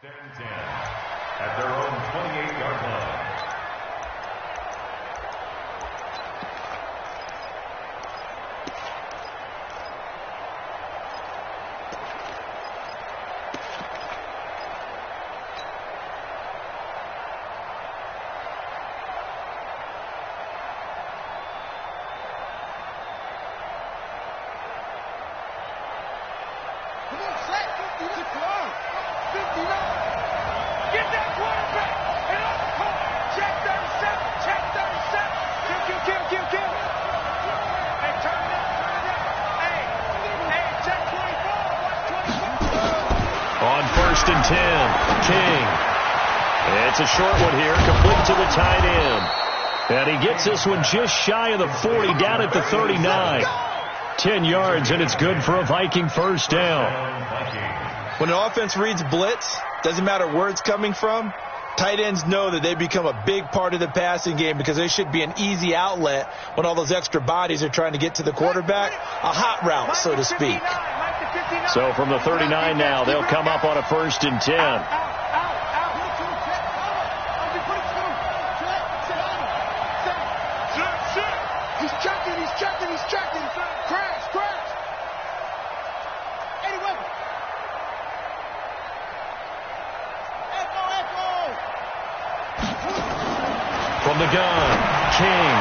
At their own 28-yard line. On 1st and 10, King. It's a short one here, complete to the tight end. And he gets this one just shy of the 40, down at the 39. 10 yards, and it's good for a Viking first down. When an offense reads blitz, doesn't matter where it's coming from, tight ends know that they become a big part of the passing game because they should be an easy outlet when all those extra bodies are trying to get to the quarterback. A hot route, so to speak. So from the 39 now, they'll come up on a 1st and 10. He's checking. Crash. Eddie Weber. Echo. From the gun, King.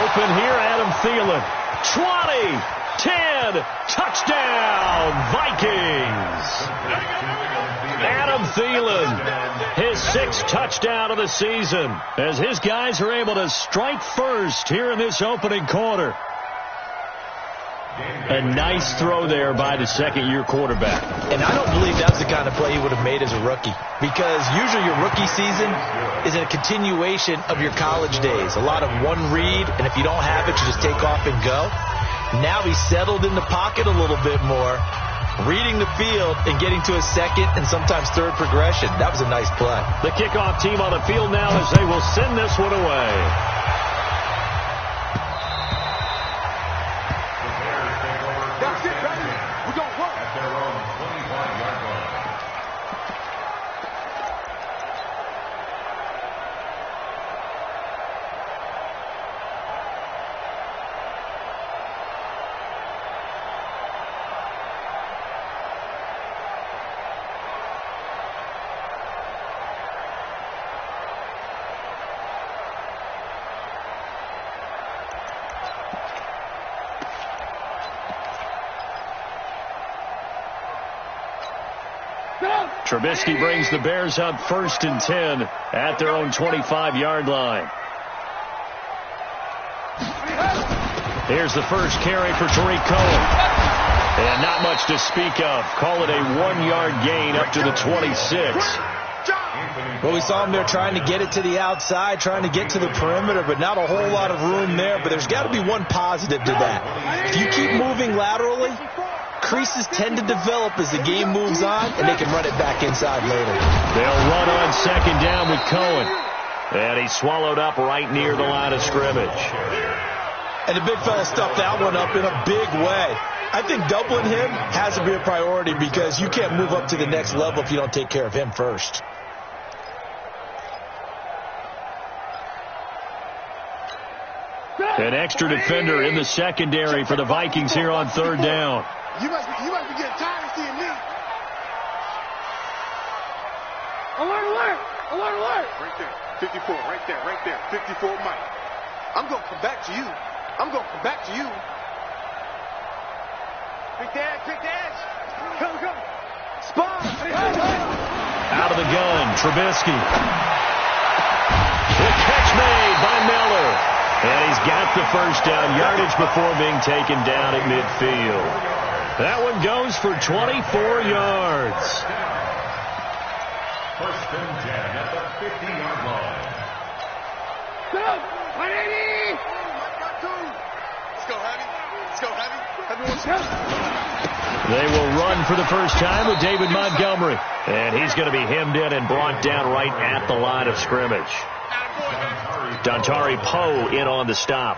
Open here, Adam Thielen. 20, 10, touchdown, Vikings. Adam Thielen, his 6th touchdown of the season, as his guys are able to strike first here in this opening quarter. A nice throw there by the second-year quarterback. And I don't believe that's the kind of play he would have made as a rookie, because usually your rookie season is a continuation of your college days. A lot of one read, and if you don't have it, you just take off and go. Now he's settled in the pocket a little bit more, reading the field and getting to a second and sometimes third progression. That was a nice play. The kickoff team on the field now as they will send this one away. Trubisky brings the Bears up 1st and 10 at their own 25-yard line. Here's the first carry for Tariq Cohen. And not much to speak of. Call it a 1-yard gain up to the 26. Well, we saw him there trying to get it to the outside, trying to get to the perimeter, but not a whole lot of room there. But there's got to be one positive to that. If you keep moving laterally, creases tend to develop as the game moves on, and they can run it back inside later. They'll run on 2nd down with Cohen. And he swallowed up right near the line of scrimmage. And the big fella stuffed that one up in a big way. I think doubling him has to be a priority because you can't move up to the next level if you don't take care of him first. An extra defender in the secondary for the Vikings here on 3rd down. You must be getting tired of seeing me. Alert! Right there. 54, right there. 54, Mike. I'm going to come back to you. Quick dash. Come. Spot. Out of the gun, Trubisky. The catch made by Miller. And he's got the first down yardage before being taken down at midfield. That one goes for 24 yards. 1st and 10 at the 50-yard line. Go! 180! Let's go, Heavy. They will run for the first time with David Montgomery. And he's going to be hemmed in and brought down right at the line of scrimmage. Dontari Poe in on the stop.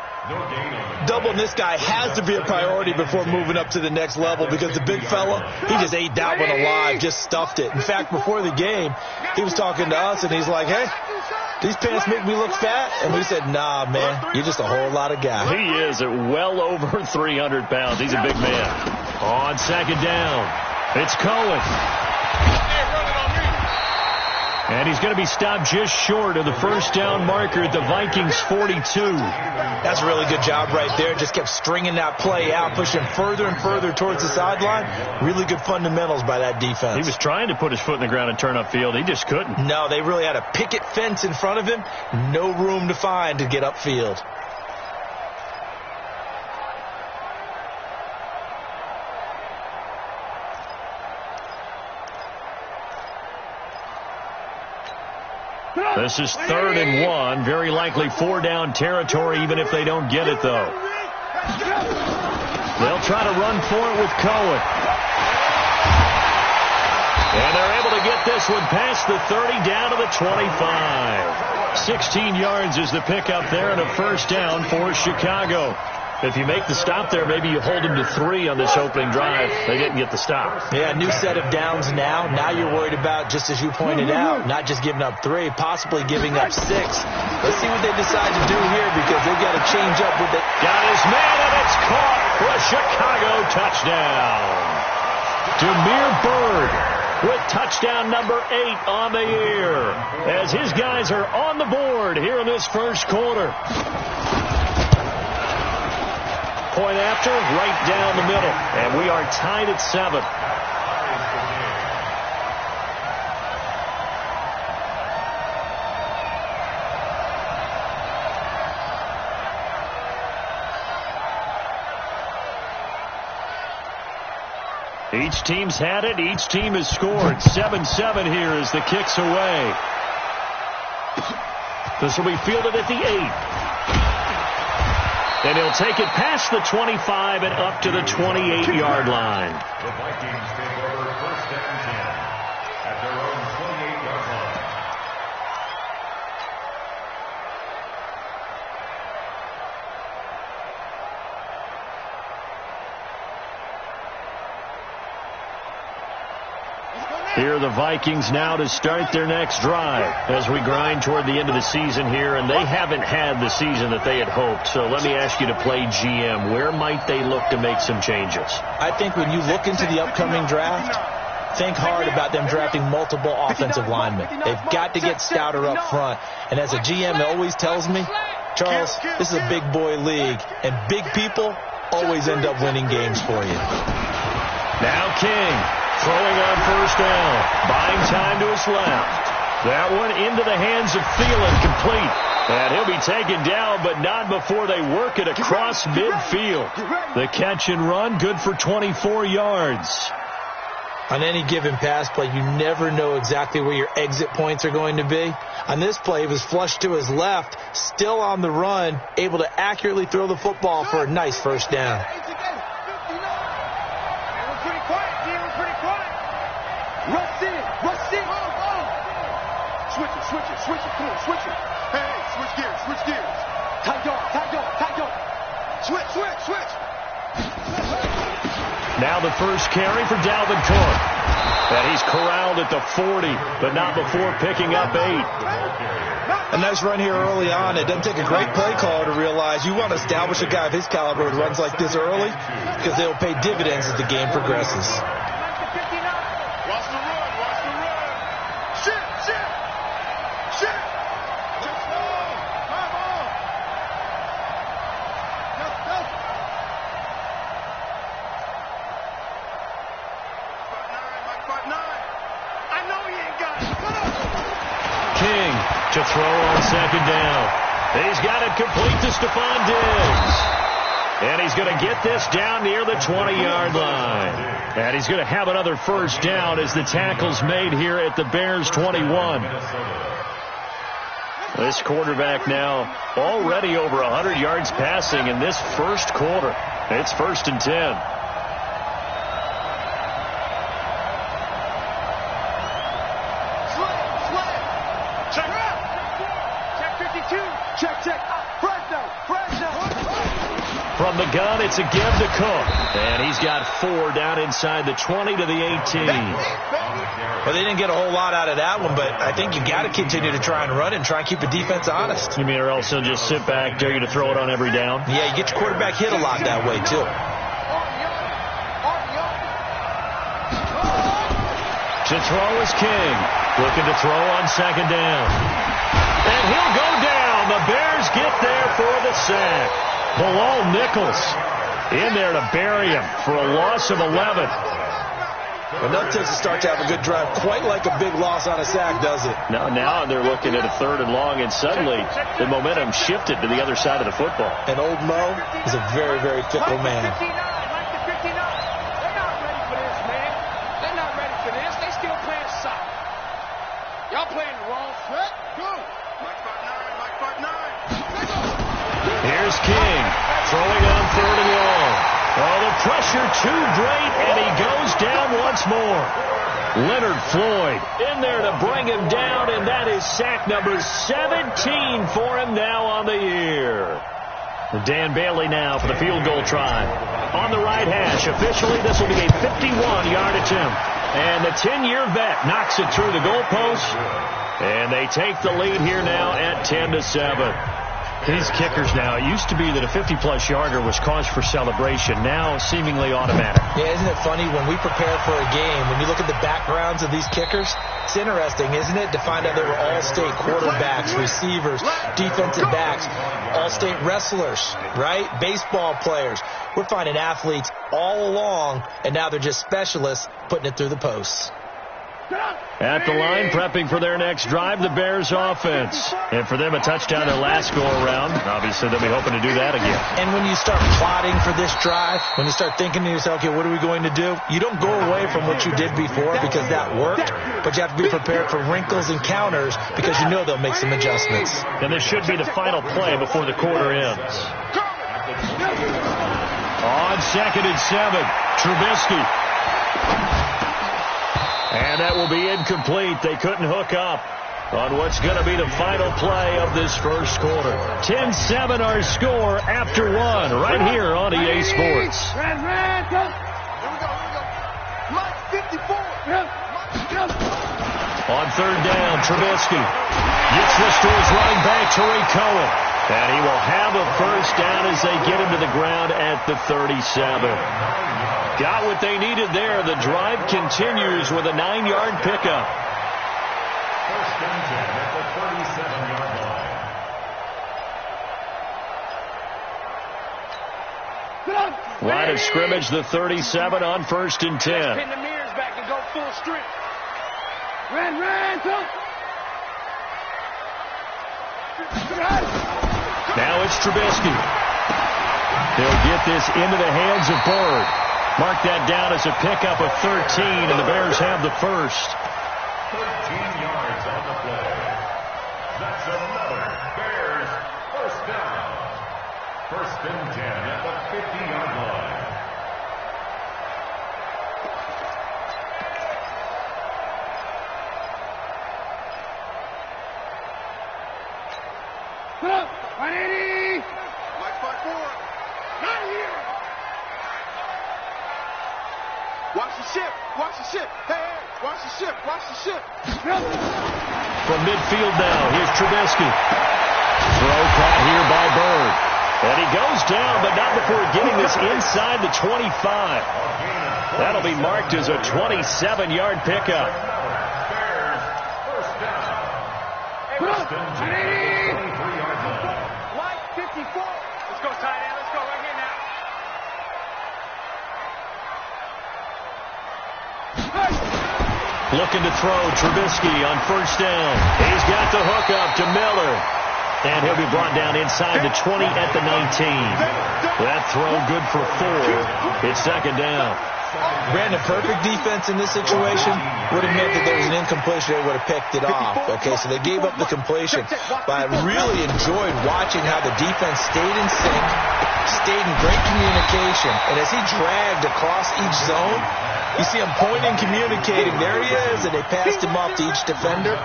Doubling this guy has to be a priority before moving up to the next level because the big fella, he just ate that one alive, just stuffed it. In fact, before the game, he was talking to us, and he's like, hey, these pants make me look fat? And we said, nah, man, you're just a whole lot of guy. He is at well over 300 pounds. He's a big man. On second down, it's Cohen. And he's going to be stopped just short of the first down marker at the Vikings 42. That's a really good job right there. Just kept stringing that play out, pushing further and further towards the sideline. Really good fundamentals by that defense. He was trying to put his foot in the ground and turn upfield. He just couldn't. No, they really had a picket fence in front of him. No room to find to get upfield. This is 3rd and 1. Very likely 4-down territory, even if they don't get it, though. They'll try to run for it with Cohen. And they're able to get this one past the 30 down to the 25. 16 yards is the pickup there and a first down for Chicago. If you make the stop there, maybe you hold them to 3 on this opening drive. They didn't get the stop. Yeah, new set of downs now. Now you're worried about, just as you pointed out, not just giving up 3, possibly giving up 6. Let's see what they decide to do here because they've got to change up with it. Got his man, and it's caught for a Chicago touchdown. Damiere Byrd with touchdown number 8 on the year as his guys are on the board here in this first quarter. Point after, right down the middle. And we are tied at 7. Each team's had it. Each team has scored. 7-7 here as the kick's away. This will be fielded at the 8. And he'll take it past the 25 and up to the 28-yard line. The Vikings take over 1st and 10 at their own 28-yard line. Here are the Vikings now to start their next drive as we grind toward the end of the season here, and they haven't had the season that they had hoped. So let me ask you to play GM. Where might they look to make some changes? I think when you look into the upcoming draft, think hard about them drafting multiple offensive linemen. They've got to get stouter up front. And as a GM always tells me, Charles, this is a big boy league, and big people always end up winning games for you. Now King. Throwing on first down, buying time to his left. That one into the hands of Thielen, complete. And he'll be taken down, but not before they work it across midfield. The catch and run, good for 24 yards. On any given pass play, you never know exactly where your exit points are going to be. On this play, he was flushed to his left, still on the run, able to accurately throw the football for a nice first down. Switch it, come on, switch it. Hey, switch gears. Tight dog. Switch. Now the first carry for Dalvin Cook. And he's corralled at the 40, but not before picking up 8. A nice run here early on. It doesn't take a great play caller to realize you want to establish a guy of his caliber who runs like this early because they'll pay dividends as the game progresses. Watch the run. Shit. King to throw on second down. He's got it complete to Stephon Diggs. And he's going to get this down near the 20-yard line. And he's going to have another first down as the tackle's made here at the Bears 21. This quarterback now already over 100 yards passing in this first quarter. It's 1st and 10. Check, check. Fresno. From the gun, it's a give to Cook. And he's got 4 down inside the 20 to the 18. Well, they didn't get a whole lot out of that one, but I think you got to continue to try and run and try and keep the defense honest. You mean or else they'll just sit back, dare you to throw it on every down? Yeah, you get your quarterback hit a lot that way, too. To throw is King. Looking to throw on second down. And he'll go down. The Bears get there for the sack. Bilal Nichols in there to bury him for a loss of 11. Well, that tends to start to have a good drive, quite like a big loss on a sack, does it? Now they're looking at a 3rd and long, and suddenly the momentum shifted to the other side of the football. And old Mo is a very, very fickle man. Y'all playing the wrong set. Go. Mike 5'9". Here's King throwing on 3rd and long. Oh, the pressure too great, and he goes down once more. Leonard Floyd in there to bring him down, and that is sack number 17 for him now on the year. Dan Bailey now for the field goal try. On the right hash, officially this will be a 51-yard attempt. And the 10-year vet knocks it through the goalpost. And they take the lead here now at 10-7. These kickers now, it used to be that a 50-plus yarder was cause for celebration. Now seemingly automatic. Yeah, isn't it funny when we prepare for a game, when you look at the backgrounds of these kickers, it's interesting, isn't it, to find out they were all-state quarterbacks, receivers, defensive backs, all-state wrestlers, right? Baseball players. We're finding athletes all along, and now they're just specialists putting it through the posts. At the line, prepping for their next drive, the Bears offense. And for them, a touchdown their last go-around. Obviously, they'll be hoping to do that again. And when you start plotting for this drive, when you start thinking to yourself, okay, what are we going to do? You don't go away from what you did before because that worked, but you have to be prepared for wrinkles and counters because you know they'll make some adjustments. And this should be the final play before the quarter ends. On 2nd and 7, Trubisky. And that will be incomplete. They couldn't hook up on what's going to be the final play of this first quarter. 10-7 our score after 1 right here on EA Sports. Here we go. Mike 54. On 3rd down, Trubisky gets this to his running back, Tariq Cohen. And he will have a first down as they get him to the ground at the 37. Got what they needed there. The drive continues with a 9-yard pickup. First and 10 at the 37-yard line. Line of scrimmage, the 37 on 1st and 10. Pin the mirrors back and go full strength. Run, go. Now it's Trubisky. They'll get this into the hands of Bird. Mark that down as a pickup of 13, and the Bears have the first. 13 yards on the play. That's another Bears first down. First and 10 at the 50-yard line. Mike 5'4". Not here. Watch the ship. Hey, watch the ship. From midfield now, here's Trubisky. Throw caught here by Bird. And he goes down, but not before getting this inside the 25. That'll be marked as a 27-yard pickup. Bears first down. First and 10, 23-yard line. Mike 54. Let's go, tight end. Let's go right here now. Looking to throw Trubisky on 1st down. He's got the hook up to Miller. And he'll be brought down inside the 20 at the 19. That throw good for 4. It's 2nd down. Brandon, perfect defense in this situation would have meant that there was an incompletion. They would have picked it off. Okay, so they gave up the completion. But I really enjoyed watching how the defense stayed in sync, stayed in great communication. And as he dragged across each zone, you see him pointing, communicating. There he is, and they passed him off to each defender.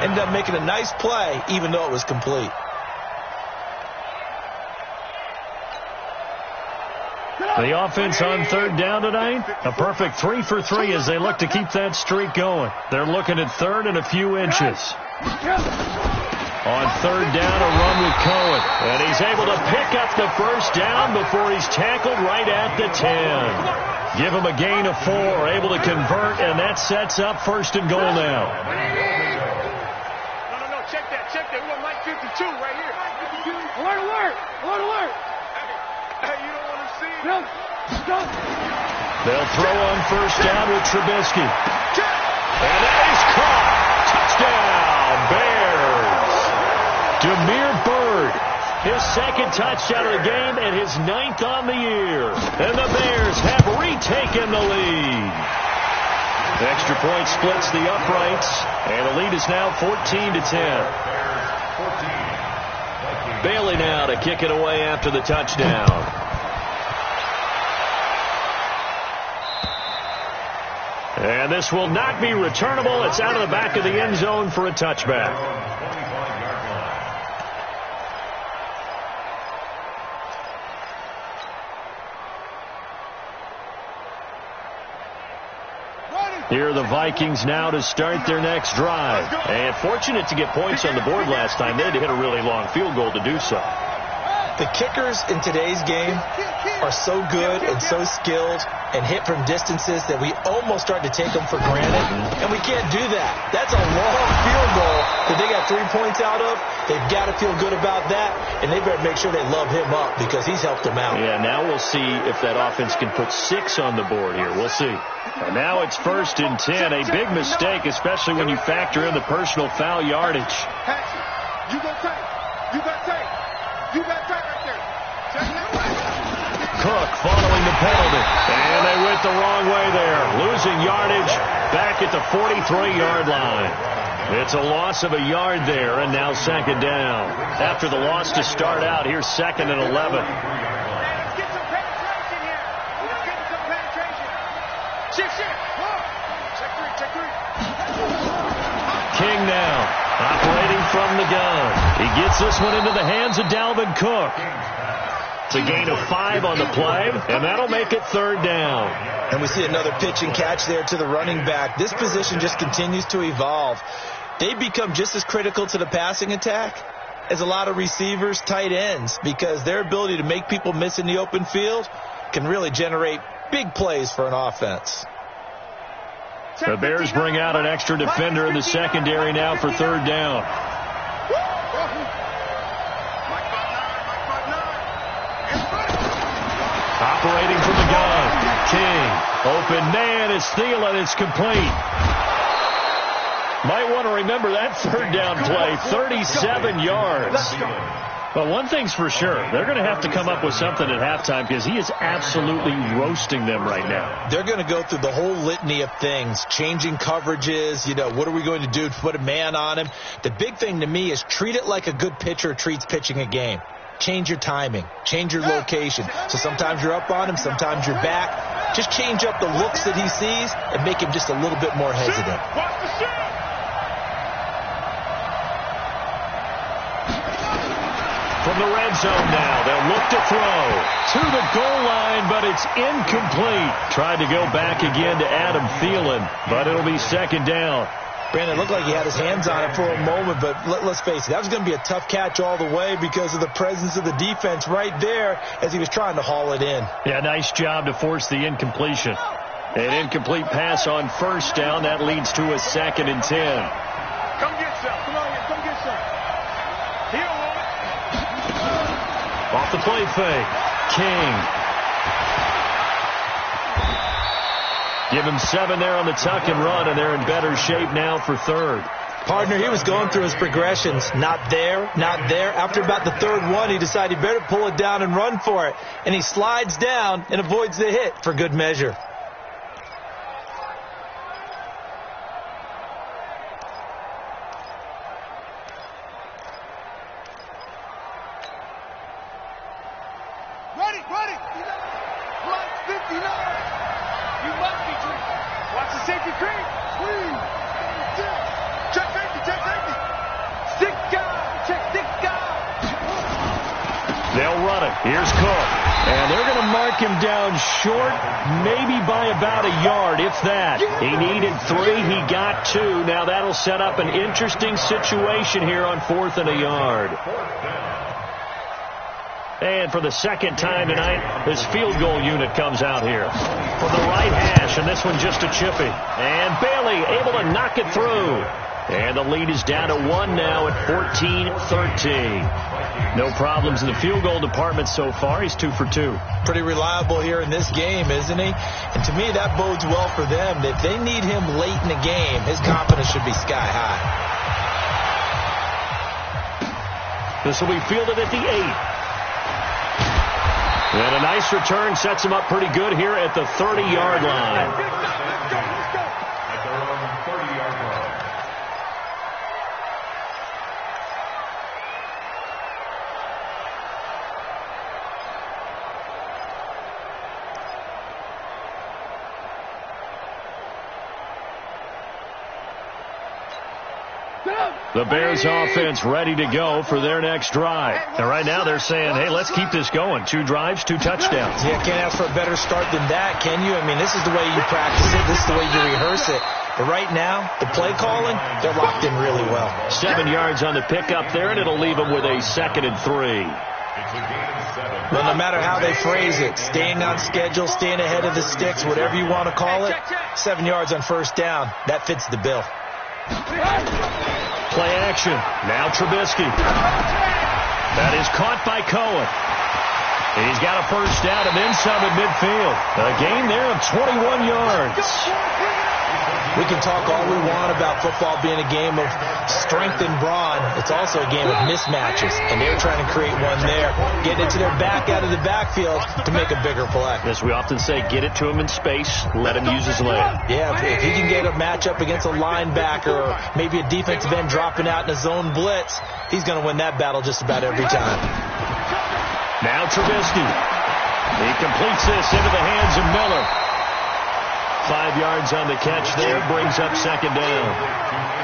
Ended up making a nice play, even though it was complete. The offense on third down tonight, a perfect 3 for 3 as they look to keep that streak going. They're looking at third and a few inches. On third down, a run with Cohen. And he's able to pick up the first down before he's tackled right at the 10. Give him a gain of 4, able to convert, and that sets up first and goal now. No, check that. We got Mike 52 right here. Alert. Hey, you don't want to see it. They'll throw on first down with Trubisky. And that is caught. Touchdown, Bears. Damiere Byrd, his second touchdown of the game and his 9th on the year. And the Bears have retaken the lead. The extra point splits the uprights, and the lead is now 14-10. Bailey now to kick it away after the touchdown. And this will not be returnable. It's out of the back of the end zone for a touchback. Here are the Vikings now to start their next drive. And fortunate to get points on the board last time. They had to hit a really long field goal to do so. The kickers in today's game are so good and so skilled and hit from distances that we almost start to take them for granted. And we can't do that. That's a long field goal that they got 3 points out of. They've got to feel good about that, and they better make sure they love him up because he's helped them out. Yeah, now we'll see if that offense can put 6 on the board here. We'll see. And now it's 1st and 10. A big mistake, especially when you factor in the personal foul yardage. You got tight. You got tight right there. Cook following the penalty. And they went the wrong way there. Losing yardage back at the 43-yard line. It's a loss of a yard there, and now 2nd down. After the loss to start out, here's 2nd and 11. Let's get some penetration here. Let's get some penetration. Shift. Check three. King now, operating from the gun. He gets this one into the hands of Dalvin Cook. It's a gain of 5 on the play, and that'll make it 3rd down. And we see another pitch and catch there to the running back. This position just continues to evolve. They become just as critical to the passing attack as a lot of receivers, tight ends, because their ability to make people miss in the open field can really generate big plays for an offense. The Bears bring out an extra defender in the secondary now for 3rd down. Operating from the gun. King. Open man. It's Thielen. It's complete. Might want to remember that 3rd down play. 37 yards. But one thing's for sure. They're going to have to come up with something at halftime because he is absolutely roasting them right now. They're going to go through the whole litany of things, changing coverages. What are we going to do to put a man on him? The big thing to me is treat it like a good pitcher treats pitching a game. Change your timing. Change your location. So sometimes you're up on him, sometimes you're back. Just change up the looks that he sees and make him just a little bit more hesitant. From the red zone now, they'll look to throw to the goal line, but it's incomplete. Tried to go back again to Adam Thielen, but it'll be 2nd down. Brandon, it looked like he had his hands on it for a moment, but let's face it, that was going to be a tough catch all the way because of the presence of the defense right there as he was trying to haul it in. Yeah, nice job to force the incompletion. An incomplete pass on 1st down. That leads to a 2nd and 10. Come get some. Come on here. Come get some. He don't want it. Off the play fake. King. Give him 7 there on the tuck and run, and they're in better shape now for 3rd. Partner, he was going through his progressions. Not there, not there. After about the 3rd one, he decided he better pull it down and run for it. And he slides down and avoids the hit for good measure. Run it. Plus 59. You must be drinking. Watch the safety cream. Please. Check safety. Check safety. Stick guy. Check stick guy. They'll run it. Here's Cook. And they're going to mark him down short, maybe by about a yard, if that. He needed 3. He got 2. Now that'll set up an interesting situation here on 4th and a yard. And for the second time tonight, this field goal unit comes out here. From the right hash, and this one just a chippy. And Bailey able to knock it through. And the lead is down to 1 now at 14-13. No problems in the field goal department so far. He's 2 for 2. Pretty reliable here in this game, isn't he? And to me, that bodes well for them. If they need him late in the game, his confidence should be sky high. This will be fielded at the 8. And a nice return sets him up pretty good here at the 30-yard line. At their own 30-yard line. The Bears offense ready to go for their next drive. And right now they're saying, hey, let's keep this going. 2 drives, 2 touchdowns. Yeah, can't ask for a better start than that, can you? I mean, this is the way you practice it. This is the way you rehearse it. But right now, the play calling, they're locked in really well. 7 yards on the pickup there, and it'll leave them with a 2nd and 3. Well, no matter how they phrase it, staying on schedule, staying ahead of the sticks, whatever you want to call it, 7 yards on first down, that fits the bill. Play action. Now Trubisky. That is caught by Cohen. He's got a first down and then some at midfield. A gain there of 21 yards. We can talk all we want about football being a game of strength and brawn. It's also a game of mismatches, and they're trying to create one there. Get it to their back out of the backfield to make a bigger play. As we often say, get it to him in space, let him use his leg. Yeah, if he can get a matchup against a linebacker or maybe a defensive end dropping out in a zone blitz, he's going to win that battle just about every time. Now Trubisky. He completes this into the hands of Miller. 5 yards on the catch there, brings up 2nd down.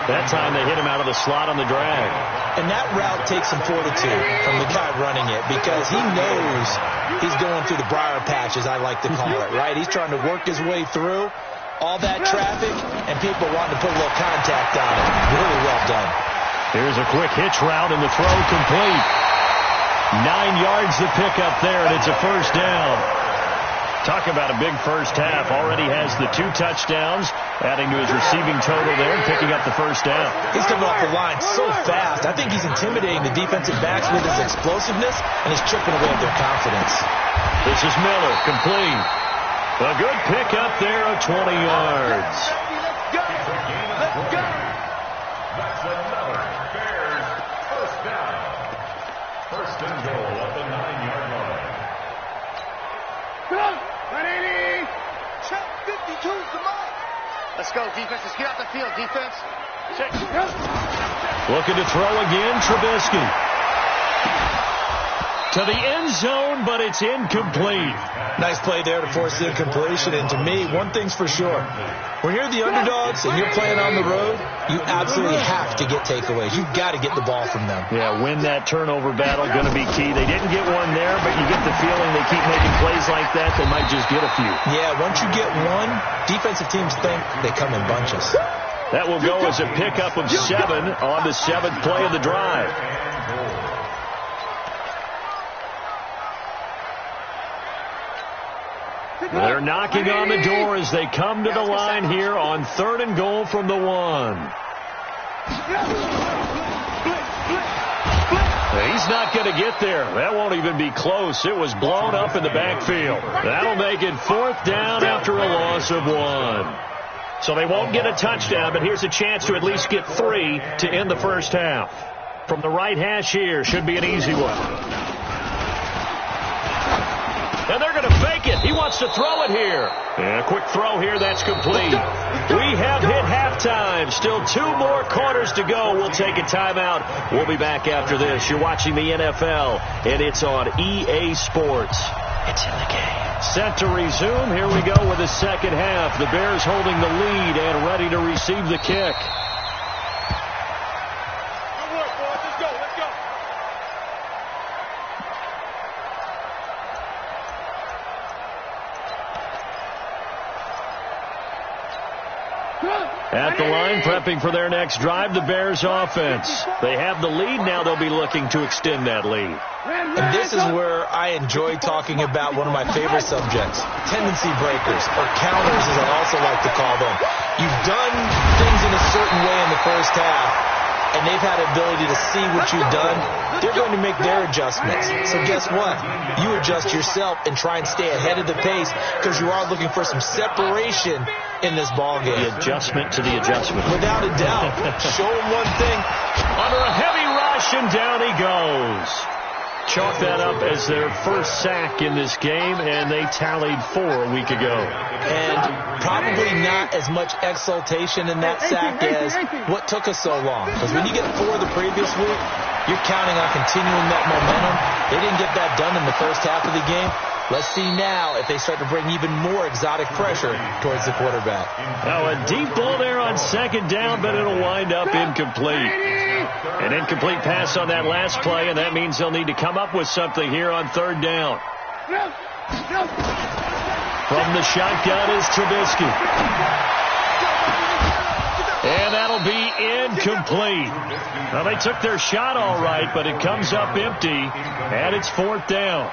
That time they hit him out of the slot on the drag. And that route takes some fortitude from the guy running it because he knows he's going through the briar patch, as I like to call it, right? He's trying to work his way through all that traffic and people wanting to put a little contact on it. Really well done. Here's a quick hitch route and the throw complete. 9 yards to pick up there, and it's a first down. Talk about a big first half. Already has the 2 touchdowns, adding to his receiving total there and picking up the first down. He's coming off the line so fast. I think he's intimidating the defensive backs with his explosiveness, and he's chipping away at their confidence. This is Miller, complete. A good pickup there of 20 yards. Let's go. That's another Bears first down. First and goal at the 9-yard line. Go. 180. Check 52's the mark. Let's go, defense. Let's get out the field, defense. Check. Looking to throw again, Trubisky. To the end zone, but it's incomplete. Nice play there to force the incompletion. And to me, one thing's for sure. When you're the underdogs and you're playing on the road, you absolutely have to get takeaways. You've got to get the ball from them. Yeah, win that turnover battle, going to be key. They didn't get one there, but you get the feeling they keep making plays like that, they might just get a few. Yeah, once you get one, defensive teams think they come in bunches. That will go as a pickup of 7 on the 7th play of the drive. They're knocking on the door as they come to the line here on 3rd and goal from the 1. He's not going to get there. That won't even be close. It was blown up in the backfield. That'll make it 4th down after a loss of 1. So they won't get a touchdown, but here's a chance to at least get 3 to end the first half. From the right hash here, should be an easy one. And they're going to fake it. He wants to throw it here. And a quick throw here. That's complete. We have hit halftime. Still 2 more quarters to go. We'll take a timeout. We'll be back after this. You're watching the NFL, and it's on EA Sports. It's in the game. Set to resume. Here we go with the second half. The Bears holding the lead and ready to receive the kick. Good work, boys. Let's go. Let's go. At the line, prepping for their next drive, the Bears offense. They have the lead. Now they'll be looking to extend that lead. And this is where I enjoy talking about one of my favorite subjects, tendency breakers, or counters as I also like to call them. You've done things in a certain way in the first half, and they've had the ability to see what you've done. They're going to make their adjustments. So guess what? You adjust yourself and try and stay ahead of the pace because you are looking for some separation in this ball game. The adjustment to the adjustment. Without a doubt. Show him one thing. Under a heavy rush, and down he goes. Chalk that up as their first sack in this game, and they tallied 4 a week ago. And probably not as much exultation in that sack as what took us so long. Because when you get 4 the previous week, you're counting on continuing that momentum. They didn't get that done in the first half of the game. Let's see now if they start to bring even more exotic pressure towards the quarterback. Now a deep ball there on second down, but it'll wind up incomplete. An incomplete pass on that last play, and that means they'll need to come up with something here on third down. From the shotgun is Trubisky. And that'll be incomplete. Well, they took their shot all right, but it comes up empty, and it's fourth down.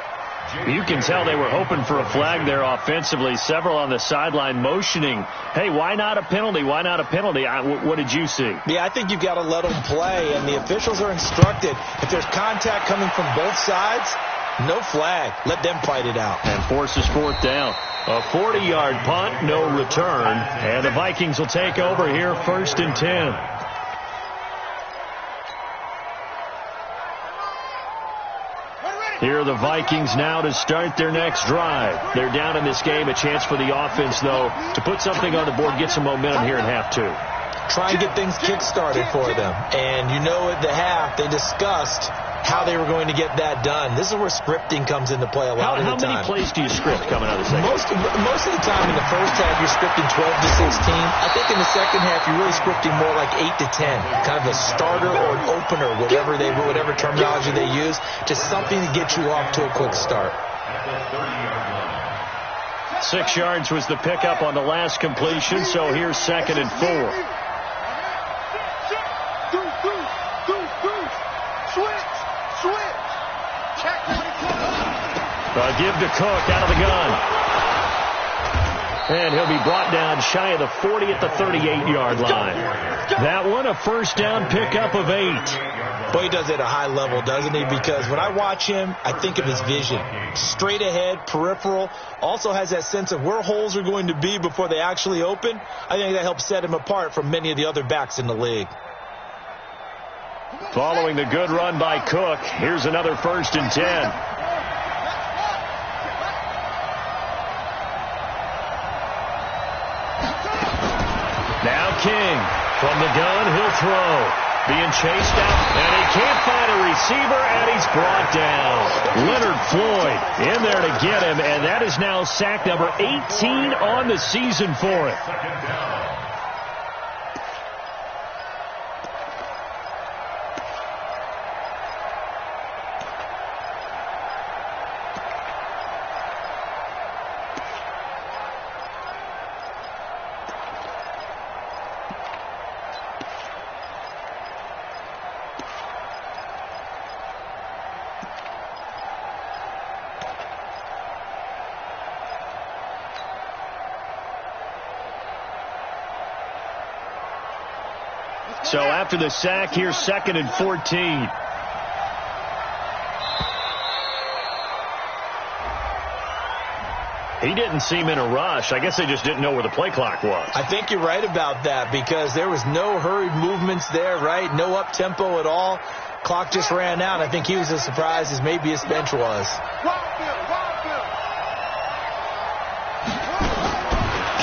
You can tell they were hoping for a flag there offensively. Several on the sideline motioning, hey, why not a penalty? Why not a penalty? What did you see? Yeah, I think you've got to let them play, and the officials are instructed. If there's contact coming from both sides, no flag. Let them fight it out. And forces fourth down. A 40-yard punt, no return. And the Vikings will take over here, 1st and 10. Here are the Vikings now to start their next drive. They're down in this game. A chance for the offense, though, to put something on the board, get some momentum here in half 2. Try and get things kick-started for them. And you know at the half, they discussed how they were going to get that done. This is where scripting comes into play a lot of the time. How many plays do you script coming out of the second? Most of the time in the first half, you're scripting 12 to 16. I think in the second half, you're really scripting more like 8 to 10. Kind of a starter or an opener, whatever terminology they use, just something to get you off to a quick start. 6 yards was the pickup on the last completion, so here's 2nd and 4. Give to Cook out of the gun. And he'll be brought down shy of the 40 at the 38-yard line. That one, a first down pickup of 8. Boy, he does it at a high level, doesn't he? Because when I watch him, I think of his vision. Straight ahead, peripheral. Also has that sense of where holes are going to be before they actually open. I think that helps set him apart from many of the other backs in the league. Following the good run by Cook, here's another 1st and 10. Now King from the gun, he'll throw. Being chased out, and he can't find a receiver, and he's brought down. Leonard Floyd in there to get him, and that is now sack number 18 on the season for him. So after the sack, here's 2nd and 14. He didn't seem in a rush. I guess they just didn't know where the play clock was. I think you're right about that because there was no hurried movements there, right? No up-tempo at all. Clock just ran out. I think he was as surprised as maybe his bench was.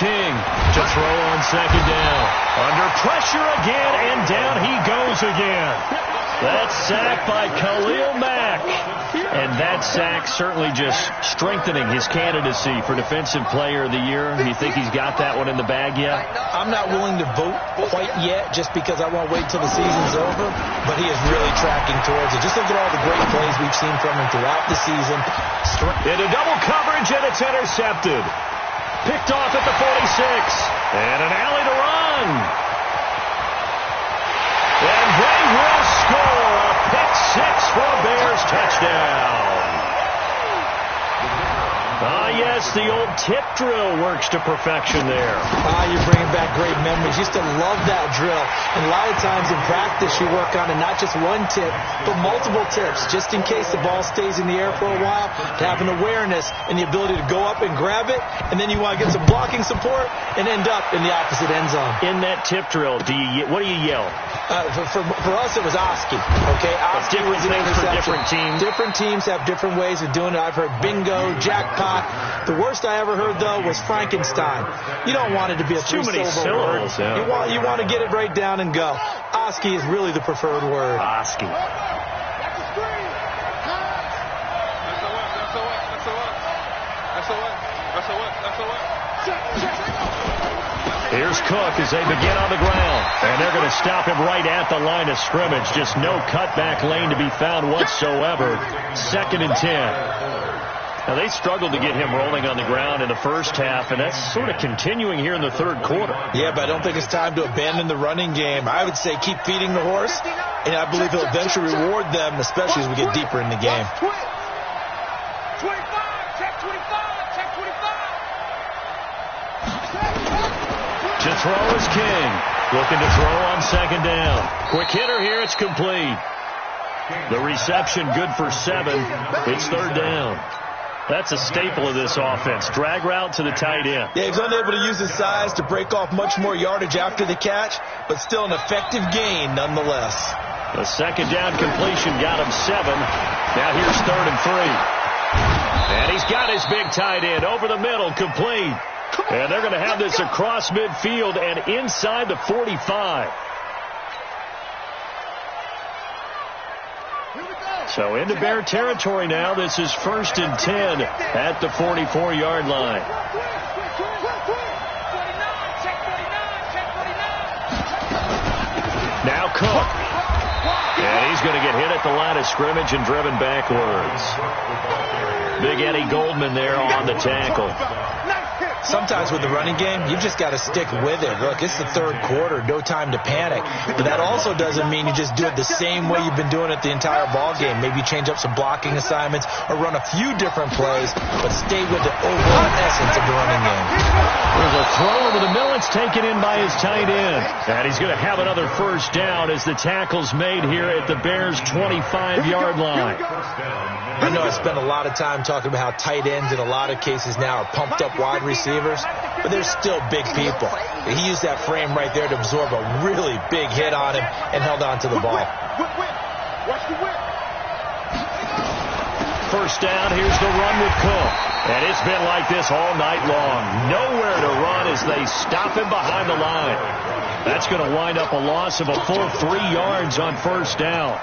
King to throw on 2nd down. Under pressure again, and down he goes again. That's sacked by Khalil Mack. And that sack certainly just strengthening his candidacy for Defensive Player of the Year. Do you think he's got that one in the bag yet? I'm not willing to vote quite yet just because I won't wait till the season's over, but he is really tracking towards it. Just look at all the great plays we've seen from him throughout the season. Into double coverage, and it's intercepted. Picked off at the 46. And an alley to run. And they will score a pick six for a Bears touchdown. Yes, the old tip drill works to perfection there. You're bringing back great memories. Used to love that drill. And a lot of times in practice, you work on it, not just one tip, but multiple tips, just in case the ball stays in the air for a while, to have an awareness and the ability to go up and grab it, and then you want to get some blocking support and end up in the opposite end zone. In that tip drill, what do you yell? For us, it was Oski. Okay, Oski was an things for interception. different teams. Different teams have different ways of doing it. I've heard bingo, jackpot. The worst I ever heard, though, was Frankenstein. You don't want it to be a too many syllable syllables. word. Yeah. You want to get it right down and go. Oski is really the preferred word. Oski. Here's Cook as they begin on the ground. And they're going to stop him right at the line of scrimmage. Just no cutback lane to be found whatsoever. 2nd and 10. Now, they struggled to get him rolling on the ground in the first half, and that's sort of continuing here in the third quarter. Yeah, but I don't think it's time to abandon the running game. I would say keep feeding the horse, and I believe he'll eventually reward them, especially as we get deeper in the game. 25, check 25, check 25. To throw is King. Looking to throw on 2nd down. Quick hitter here, it's complete. The reception good for 7. It's 3rd down. That's a staple of this offense. Drag route to the tight end. Yeah, he's unable to use his size to break off much more yardage after the catch, but still an effective gain nonetheless. The 2nd down completion got him 7. Now here's 3rd and 3. And he's got his big tight end over the middle, complete. And they're going to have this across midfield and inside the 45. So into Bear territory now. This is 1st and 10 at the 44-yard line. Now Cook. And he's going to get hit at the line of scrimmage and driven backwards. Big Eddie Goldman there on the tackle. Sometimes with the running game, you've just got to stick with it. Look, it's the third quarter, no time to panic. But that also doesn't mean you just do it the same way you've been doing it the entire ball game. Maybe change up some blocking assignments or run a few different plays, but stay with the overall essence of the running game. There's a throw over the middle. It's taken in by his tight end. And he's going to have another first down as the tackle's made here at the Bears' 25-yard line. I know I spent a lot of time talking about how tight ends in a lot of cases now are pumped up wide receivers, but they're still big people. He used that frame right there to absorb a really big hit on him and held on to the ball. First down, here's the run with Cook. And it's been like this all night long. Nowhere to run as they stop him behind the line. That's going to wind up a loss of a full 3 yards on first down.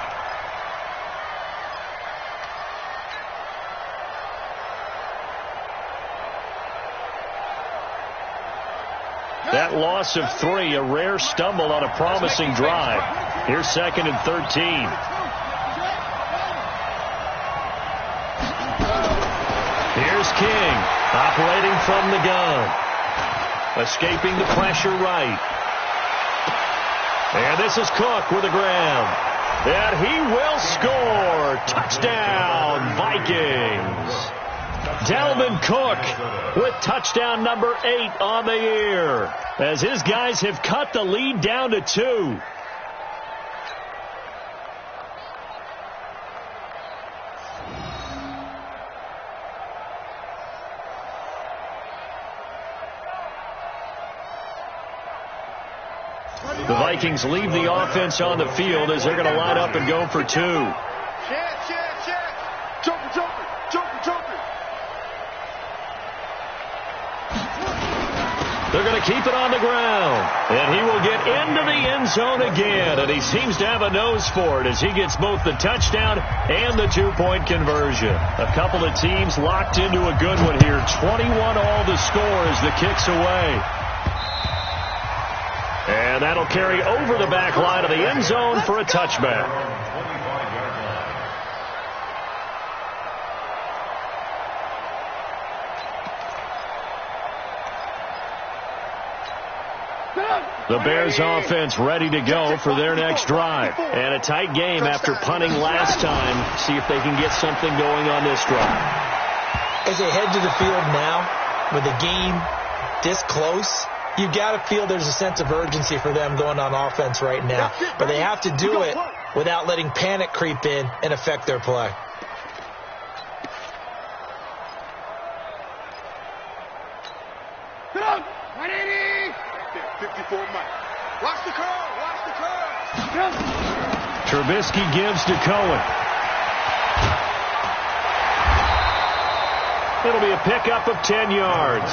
That loss of 3, a rare stumble on a promising drive. Here's 2nd and 13. Here's King, operating from the gun. Escaping the pressure right. And this is Cook with the ground. And he will score. Touchdown, Vikings. Dalvin Cook with touchdown number 8 on the year as his guys have cut the lead down to 2. The Vikings leave the offense on the field as they're going to line up and go for 2. They're going to keep it on the ground. And he will get into the end zone again. And he seems to have a nose for it as he gets both the touchdown and the two-point conversion. A couple of teams locked into a good one here. 21 all the score as the kick's away. And that'll carry over the back line of the end zone for a touchback. The Bears offense ready to go for their next drive. And a tight game after punting last time. See if they can get something going on this drive. As they head to the field now, with the game this close, you've got to feel there's a sense of urgency for them going on offense right now. But they have to do it without letting panic creep in and affect their play. Watch the curve. Watch the curve. Trubisky gives to Cohen. It'll be a pickup of 10 yards.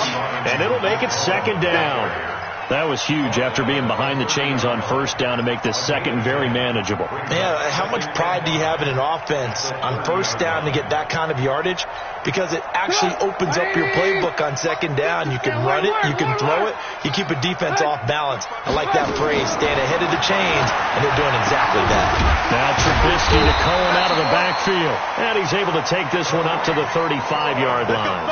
And it'll make it second down. That was huge after being behind the chains on first down to make this second very manageable. Yeah, how much pride do you have in an offense on first down to get that kind of yardage? Because it actually opens up your playbook on second down. You can run it, you can throw it, you keep a defense off balance. I like that phrase, staying ahead of the chains, and they're doing exactly that. Now Trubisky to Cohen out of the backfield. And he's able to take this one up to the 35-yard line.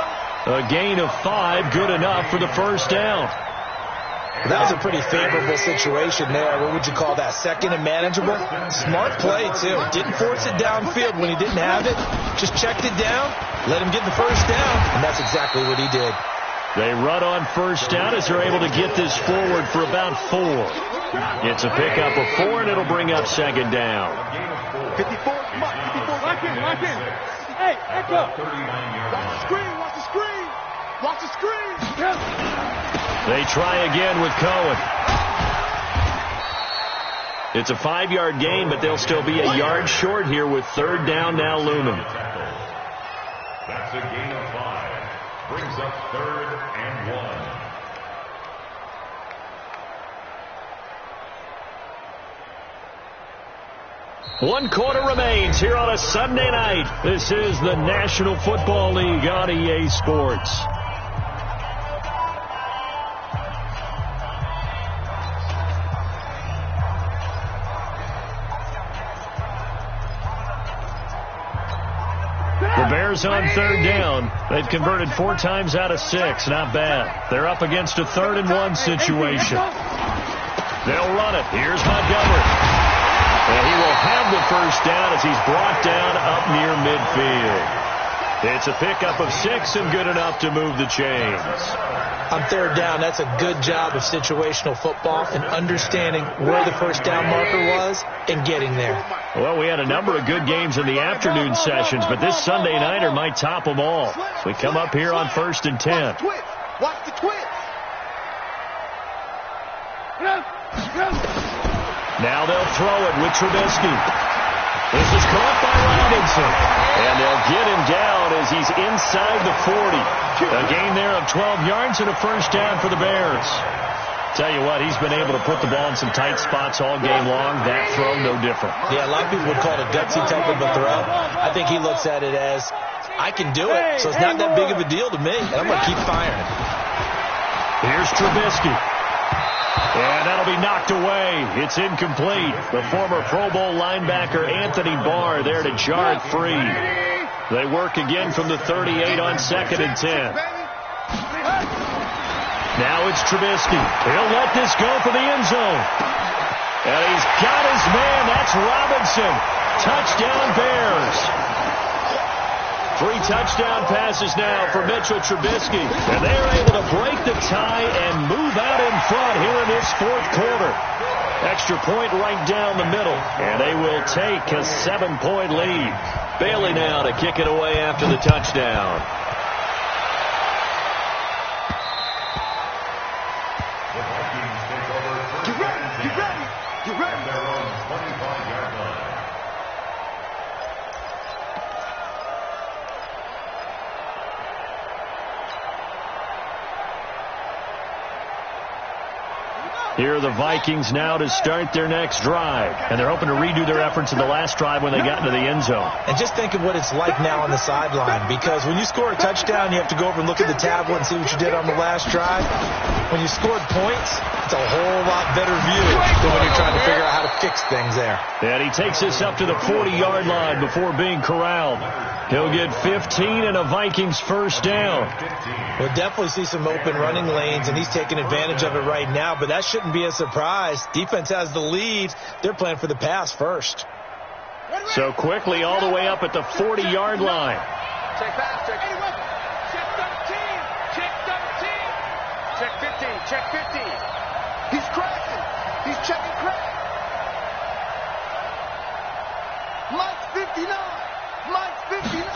A gain of 5, good enough for the first down. That was a pretty favorable situation there. What would you call that? Second and manageable? Smart play, too. Didn't force it downfield when he didn't have it. Just checked it down, let him get the first down, and that's exactly what he did. They run on first down as they're able to get this forward for about 4. It's a pickup of 4, and it'll bring up second down. 54, come on, 54, lock in. Hey, echo. Watch the screen. Watch the screen. They try again with Cohen. It's a 5-yard gain, but they'll still be a yard short here with third down now looming. That's a gain of 5. Brings up third and 1. 1 quarter remains here on a Sunday night. This is the National Football League on EA Sports. The Bears on third down. They've converted 4 times out of 6. Not bad. They're up against a 3rd and 1 situation. They'll run it. Here's Montgomery. And he will have the first down as he's brought down up near midfield. It's a pickup of 6 and good enough to move the chains. On third down, that's a good job of situational football and understanding where the first down marker was and getting there. Well, we had a number of good games in the afternoon sessions, but this Sunday nighter might top them all. We come up here on 1st and 10. Watch the twist. Now they'll throw it with Trubisky. This is caught by Robinson. And they'll get him down as he's inside the 40. A gain there of 12 yards and a first down for the Bears. Tell you what, he's been able to put the ball in some tight spots all game long. That throw, no different. Yeah, a lot of people would call it a gutsy type of a throw. I think he looks at it as, I can do it, so it's not that big of a deal to me, and I'm going to keep firing. Here's Trubisky. And that'll be knocked away. It's incomplete. The former Pro Bowl linebacker Anthony Barr there to jar it free. They work again from the 38 on 2nd and 10. Now it's Trubisky. He'll let this go for the end zone. And he's got his man. That's Robinson. Touchdown Bears. 3 touchdown passes now for Mitchell Trubisky. And they're able to break the tie and move out in front here in this 4th quarter. Extra point right down the middle. And they will take a 7-point lead. Bailey now to kick it away after the touchdown. Get ready. Their own 25-yard line. Here are the Vikings now to start their next drive. And they're hoping to redo their efforts in the last drive when they got into the end zone. And just think of what it's like now on the sideline, because when you score a touchdown, you have to go over and look at the tablet and see what you did on the last drive. When you scored points, it's a whole lot better view than when you're trying to figure out how to fix things there. And he takes us up to the 40-yard line before being corralled. He'll get 15 and a Vikings first down. We'll definitely see some open running lanes, and he's taking advantage of it right now, but that shouldn't be a surprise. Defense has the lead. They're playing for the pass first. So quickly all the way up at the 40-yard line. Check pass, check 13, check 13, check 15, check 15. He's crashing. He's checking crack. Mike's 59. Mike's 59.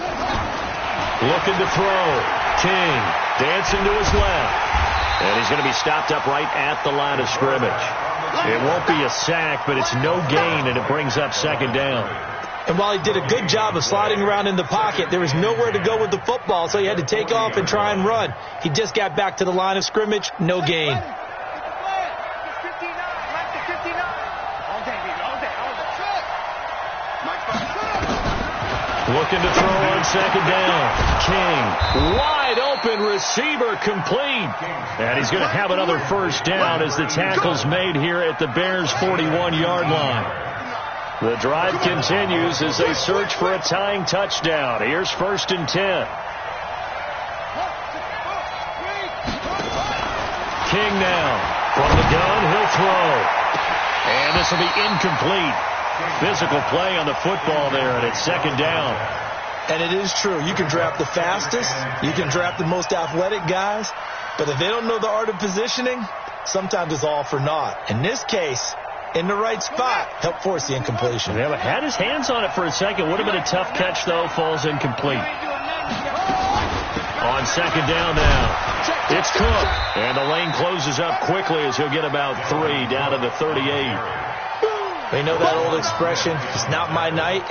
Looking to throw. King dancing to his left. And he's going to be stopped up right at the line of scrimmage. It won't be a sack, but it's no gain, and it brings up second down. And while he did a good job of sliding around in the pocket, there was nowhere to go with the football, so he had to take off and try and run. He just got back to the line of scrimmage, no gain. Looking to throw on second down. King, wide open receiver, complete. And he's going to have another first down as the tackle's made here at the Bears' 41-yard line. The drive continues as they search for a tying touchdown. Here's 1st and 10. King now from the gun. He'll throw. And this will be incomplete. Physical play on the football there, and it's second down. And it is true. You can draft the fastest. You can draft the most athletic guys. But if they don't know the art of positioning, sometimes it's all for naught. In this case, in the right spot, help force the incompletion. Yeah, but had his hands on it for a second. Would have been a tough catch, though. Falls incomplete. On second down now, it's Cook. And the lane closes up quickly as he'll get about 3 down to the 38. You know that old expression, it's not my night?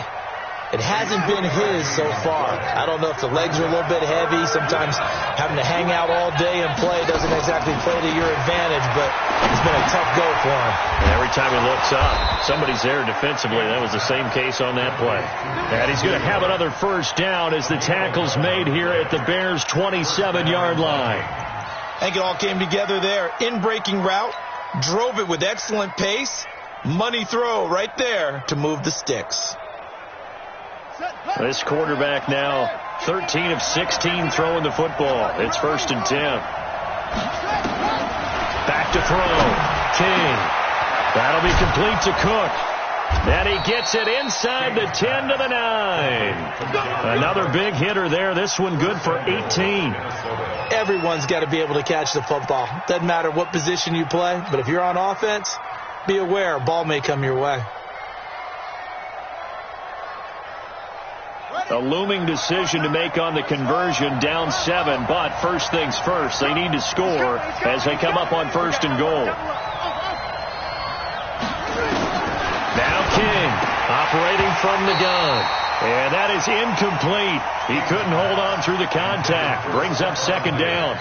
It hasn't been his so far. I don't know if the legs are a little bit heavy. Sometimes having to hang out all day and play doesn't exactly play to your advantage, but it's been a tough go for him. And every time he looks up, somebody's there defensively. That was the same case on that play. And he's going to have another first down as the tackle's made here at the Bears' 27-yard line. I think it all came together there. In-breaking route, drove it with excellent pace. Money throw right there to move the sticks. This quarterback now 13 of 16 throwing the football. It's 1st and 10. Back to throw. King. That'll be complete to Cook. And he gets it inside the 10 to the 9. Another big hitter there. This one good for 18. Everyone's got to be able to catch the football. Doesn't matter what position you play, but if you're on offense, be aware, a ball may come your way. A looming decision to make on the conversion, down 7, but first things first, they need to score as they come up on 1st and goal. Now King, operating from the gun, and that is incomplete. He couldn't hold on through the contact. Brings up second down.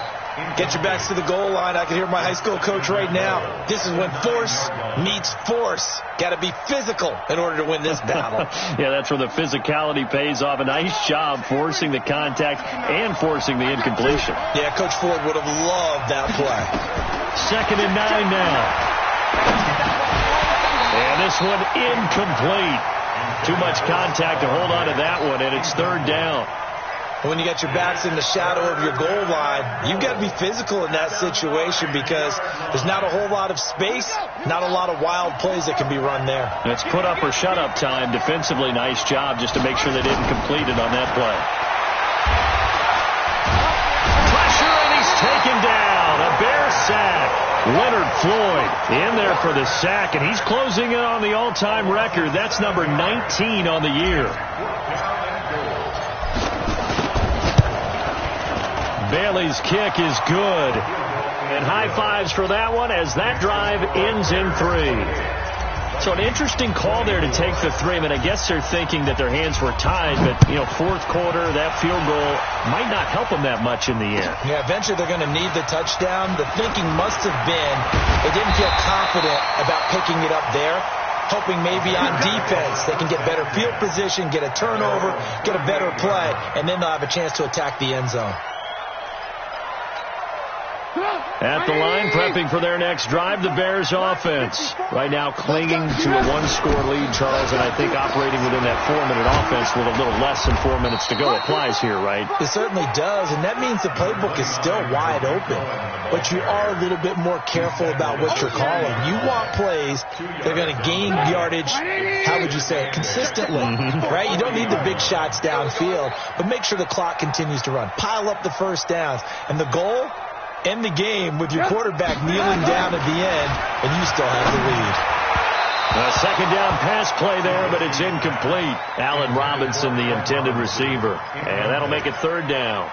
Get your backs to the goal line. I can hear my high school coach right now. This is when force meets force. Got to be physical in order to win this battle. Yeah, that's where the physicality pays off. A nice job forcing the contact and forcing the incompletion. Yeah, Coach Ford would have loved that play. 2nd and 9 now. And this one incomplete. Too much contact to hold on to that one, and it's 3rd down. When you got your backs in the shadow of your goal line, you've got to be physical in that situation because there's not a whole lot of space, not a lot of wild plays that can be run there. It's put up or shut up time. Defensively, nice job just to make sure they didn't complete it on that play. Pressure, and he's taken down. A Bear sack. Leonard Floyd in there for the sack, and he's closing in on the all-time record. That's number 19 on the year. Bailey's kick is good. And high fives for that one as that drive ends in 3. So an interesting call there to take the 3. I mean, I guess they're thinking that their hands were tied, but, fourth quarter, that field goal might not help them that much in the end. Yeah, eventually they're going to need the touchdown. The thinking must have been they didn't feel confident about picking it up there, hoping maybe on defense they can get better field position, get a turnover, get a better play, and then they'll have a chance to attack the end zone. At the line, prepping for their next drive, the Bears offense. Right now clinging to a 1-score lead, Charles, and I think operating within that 4-minute offense with a little less than 4 minutes to go applies here, right? It certainly does, and that means the playbook is still wide open. But you are a little bit more careful about what you're calling. You want plays that are going to gain yardage, how would you say it, consistently, right? You don't need the big shots downfield, but make sure the clock continues to run. Pile up the first downs, and the goal, end the game with your quarterback kneeling down at the end, and you still have the lead. A second down pass play there, but it's incomplete. Allen Robinson, the intended receiver. And that'll make it third down.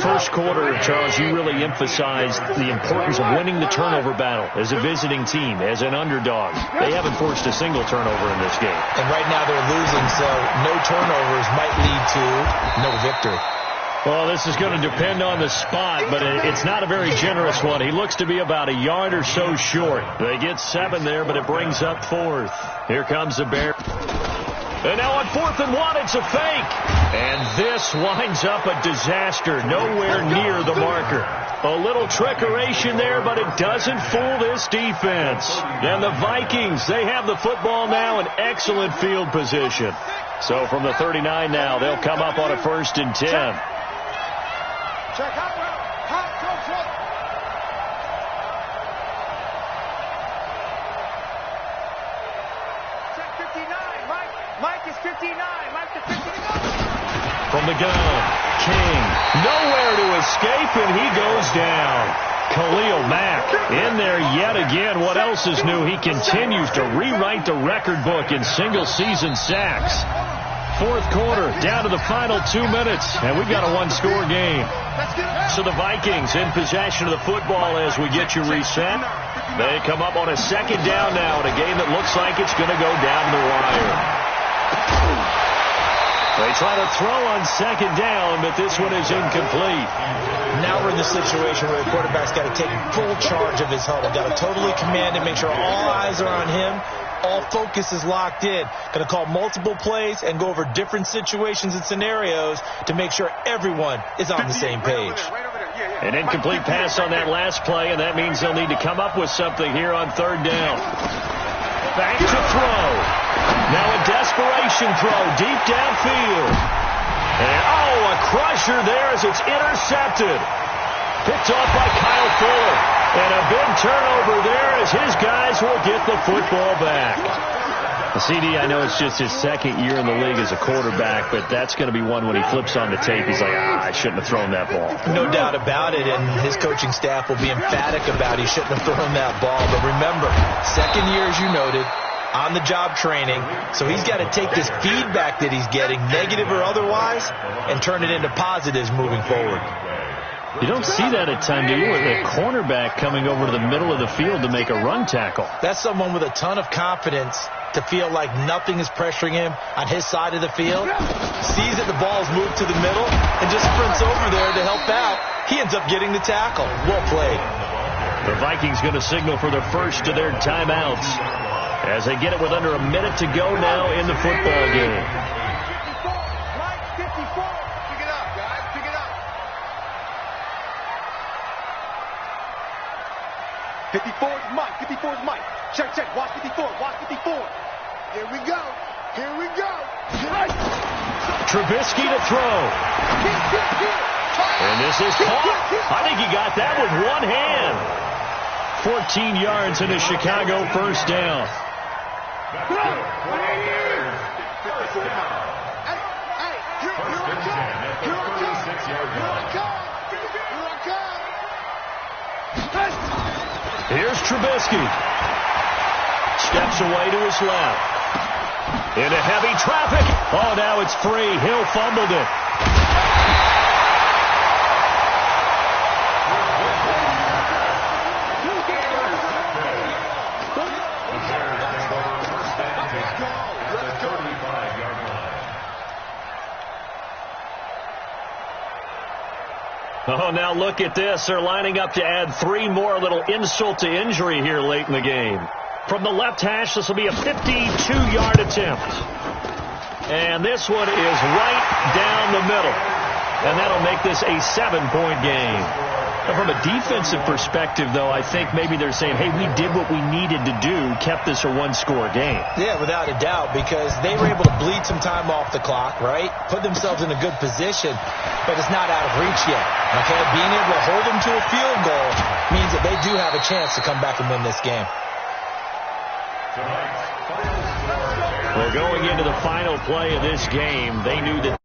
First quarter, Charles, you really emphasized the importance of winning the turnover battle as a visiting team, as an underdog. They haven't forced a single turnover in this game. And right now they're losing, so no turnovers might lead to no victory. Well, this is going to depend on the spot, but it's not a very generous one. He looks to be about a yard or so short. They get 7 there, but it brings up 4th. Here comes the Bears. And now on 4th and 1, it's a fake. And this winds up a disaster, nowhere near the marker. A little trickeration there, but it doesn't fool this defense. And the Vikings, they have the football now in excellent field position. So from the 39 now, they'll come up on a 1st and 10. Check hot route. Hot, go, check. Check 59. Mike is 59. Mike to 59. From the gun, King, nowhere to escape, and he goes down. Khalil Mack in there yet again. What else is new? He continues to rewrite the record book in single-season sacks. Fourth quarter, down to the final 2 minutes, and we've got a 1-score game. So the Vikings in possession of the football as we get you reset. They come up on a second down now in a game that looks like it's going to go down the wire. They try to throw on second down, but this one is incomplete. Now we're in the situation where the quarterback's got to take full charge of his huddle. Got to totally command it, make sure all eyes are on him. All focus is locked in. Going to call multiple plays and go over different situations and scenarios to make sure everyone is on the same page. An incomplete pass on that last play, and that means they'll need to come up with something here on third down. Back to throw. Now a desperation throw deep downfield. And, a crusher there as it's intercepted. Picked off by Kyle Fuller. And a big turnover there as his guys will get the football back. CD, I know it's just his second year in the league as a quarterback, but that's going to be one when he flips on the tape. He's like, I shouldn't have thrown that ball. No doubt about it, and his coaching staff will be emphatic about he shouldn't have thrown that ball. But remember, second year, as you noted, on-the-job training, so he's got to take this feedback that he's getting, negative or otherwise, and turn it into positives moving forward. You don't see that at times, do you, with a cornerback coming over to the middle of the field to make a run tackle? That's someone with a ton of confidence to feel like nothing is pressuring him on his side of the field, sees that the ball's moved to the middle, and just sprints over there to help out. He ends up getting the tackle. Well played. The Vikings going to signal for their first of their timeouts as they get it with under a minute to go now in the football game. 54 is Mike. 54 is Mike. Check, check. Watch 54. Watch 54. Here we go. Here we go. Trubisky to throw. And this is caught. I think he got that with one hand. 14 yards and a Chicago first down. Here's Trubisky. Steps away to his left. Into heavy traffic. Oh, now it's free. Hill fumbled it. Oh, now look at this. They're lining up to add 3 more, a little insult to injury here late in the game. From the left hash, this will be a 52-yard attempt. And this one is right down the middle. And that'll make this a 7-point game. Now, from a defensive perspective, though, I think maybe they're saying, hey, we did what we needed to do, kept this a one-score game. Yeah, without a doubt, because they were able to bleed some time off the clock, right? Put themselves in a good position, but it's not out of reach yet. Okay, being able to hold them to a field goal means that they do have a chance to come back and win this game. Well, going into the final play of this game, they knew that